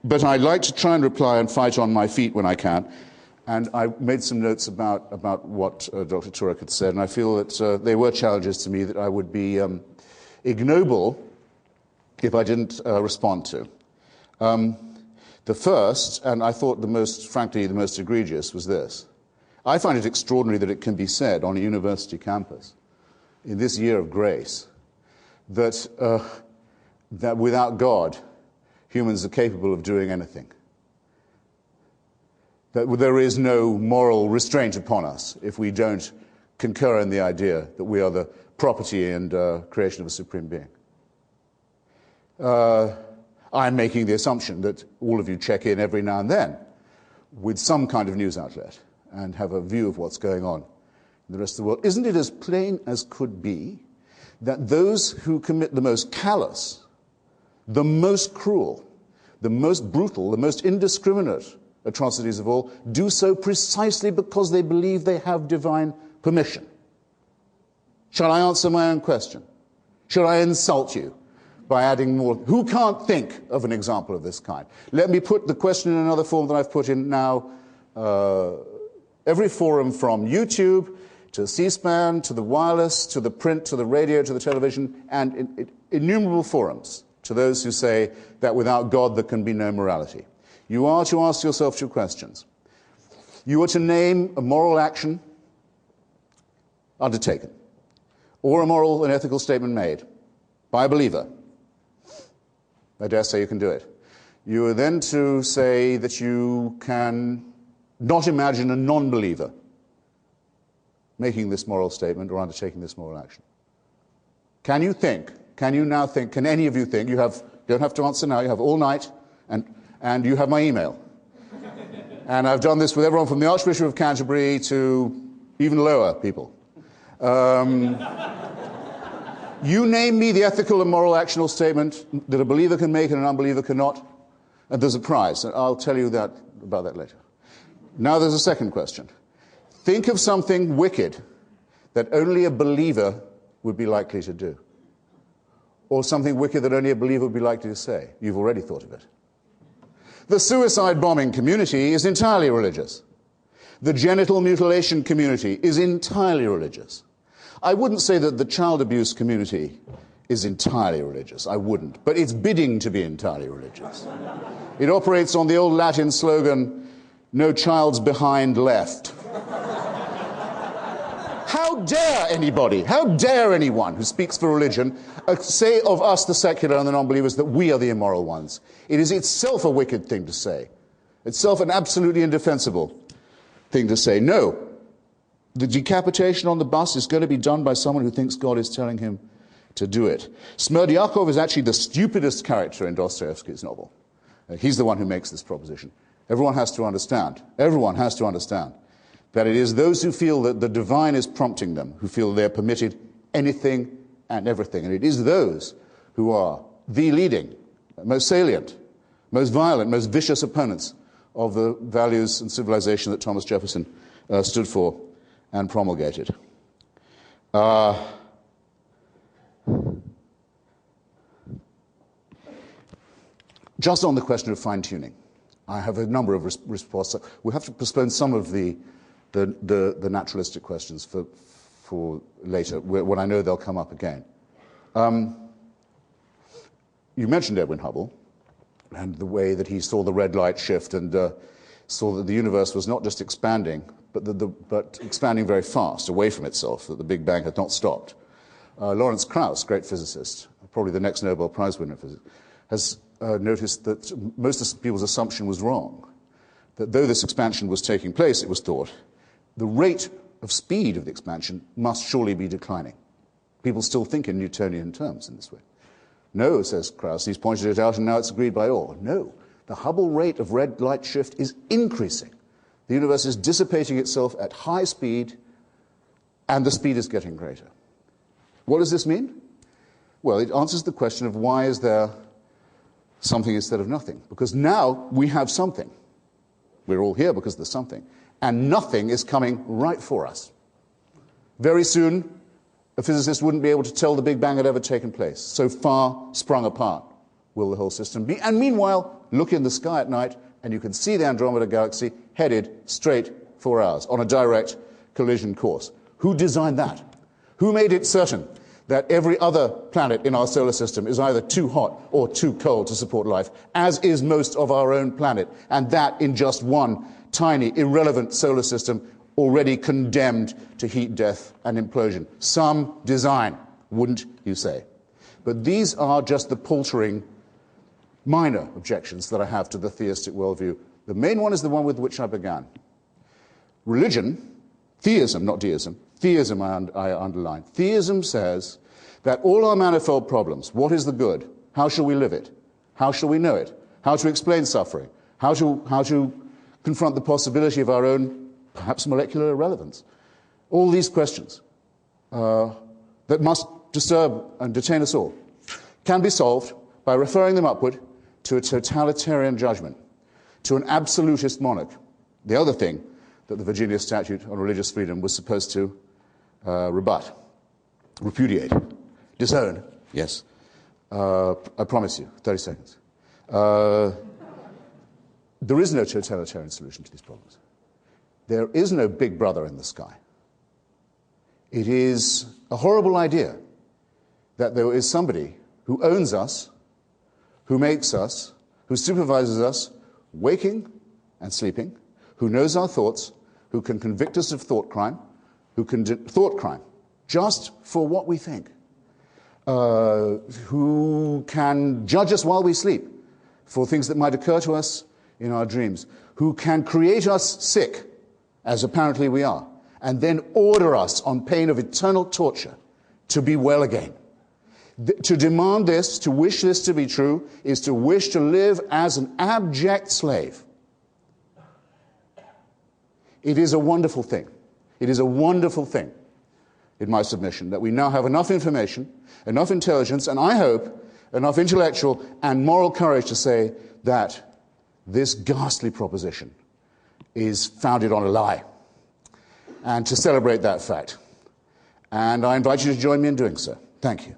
But I'd like to try and reply and fight on my feet when I can. And I made some notes about what Dr. Turek had said, and I feel that they were challenges to me that I would be ignoble if I didn't respond to. The first, and I thought frankly, the most egregious, was this. I find it extraordinary that it can be said on a university campus in this year of grace that without God, humans are capable of doing anything. That there is no moral restraint upon us if we don't concur in the idea that we are the property and creation of a supreme being. I'm making the assumption that all of you check in every now and then with some kind of news outlet and have a view of what's going on in the rest of the world. Isn't it as plain as could be that those who commit the most callous, the most cruel, the most brutal, the most indiscriminate atrocities of all do so precisely because they believe they have divine permission? Shall I answer my own question? Shall I insult you by adding more? Who can't think of an example of this kind? Let me put the question in another form that I've put in now. Every forum from YouTube to C-SPAN, to the wireless, to the print, to the radio, to the television, and innumerable forums to those who say that without God there can be no morality. You are to ask yourself two questions. You are to name a moral action undertaken, or a moral and ethical statement made by a believer. I dare say you can do it. You are then to say that you can not imagine a non-believer making this moral statement or undertaking this moral action. Can you think? Can you now think? Can any of you think? You don't have to answer now. You have all night, and you have my email. And I've done this with everyone from the Archbishop of Canterbury to even lower people. You name me the ethical and moral actional statement that a believer can make and an unbeliever cannot, and there's a prize. I'll tell you about that later. Now there's a second question. Think of something wicked that only a believer would be likely to do, or something wicked that only a believer would be likely to say. You've already thought of it. The suicide bombing community is entirely religious. The genital mutilation community is entirely religious. I wouldn't say that the child abuse community is entirely religious. I wouldn't. But it's bidding to be entirely religious. It operates on the old Latin slogan, "No child's behind left." How dare anybody, how dare anyone who speaks for religion say of us, the secular and the non-believers, that we are the immoral ones? It is itself a wicked thing to say. Itself an absolutely indefensible thing to say. No, the decapitation on the bus is going to be done by someone who thinks God is telling him to do it. Smerdyakov is actually the stupidest character in Dostoevsky's novel. He's the one who makes this proposition. Everyone has to understand that it is those who feel that the divine is prompting them, who feel they're permitted anything and everything. And it is those who are the leading, most salient, most violent, most vicious opponents of the values and civilization that Thomas Jefferson stood for and promulgated. Just on the question of fine-tuning, I have a number of responses. We'll have to postpone some of the naturalistic questions for later, when I know they'll come up again. You mentioned Edwin Hubble and the way that he saw the red light shift and saw that the universe was not just expanding, but expanding very fast away from itself, that the Big Bang had not stopped. Lawrence Krauss, great physicist, probably the next Nobel Prize winner, has noticed that most of people's assumption was wrong, that though this expansion was taking place, it was thought, the rate of speed of the expansion must surely be declining. People still think in Newtonian terms in this way. No, says Krauss, he's pointed it out and now it's agreed by all. No, the Hubble rate of red light shift is increasing. The universe is dissipating itself at high speed and the speed is getting greater. What does this mean? Well, it answers the question of why is there something instead of nothing? Because now we have something. We're all here because there's something. And nothing is coming right for us. Very soon, a physicist wouldn't be able to tell the Big Bang had ever taken place. So far sprung apart will the whole system be? And meanwhile, look in the sky at night, and you can see the Andromeda Galaxy headed straight for ours on a direct collision course. Who designed that? Who made it certain that every other planet in our solar system is either too hot or too cold to support life, as is most of our own planet, and that in just one tiny, irrelevant solar system already condemned to heat death and implosion? Some design, wouldn't you say? But these are just the paltering, minor objections that I have to the theistic worldview. The main one is the one with which I began. Religion, theism, not deism, theism I underline. Theism says that all our manifold problems, what is the good? How shall we live it? How shall we know it? How to explain suffering? How to confront the possibility of our own, perhaps molecular irrelevance? All these questions that must disturb and detain us all can be solved by referring them upward to a totalitarian judgment, to an absolutist monarch. The other thing that the Virginia Statute on Religious Freedom was supposed to rebut, repudiate, disown. Yes. I promise you, 30 seconds. There is no totalitarian solution to these problems. There is no big brother in the sky. It is a horrible idea that there is somebody who owns us, who makes us, who supervises us, waking and sleeping, who knows our thoughts, who can convict us of thought crime, thought crime, just for what we think, who can judge us while we sleep for things that might occur to us in our dreams, who can create us sick, as apparently we are, and then order us on pain of eternal torture to be well again. To demand this, to wish this to be true, is to wish to live as an abject slave. It is a wonderful thing. It is a wonderful thing, in my submission, that we now have enough information, enough intelligence, and I hope enough intellectual and moral courage to say that this ghastly proposition is founded on a lie, and to celebrate that fact. And I invite you to join me in doing so. Thank you.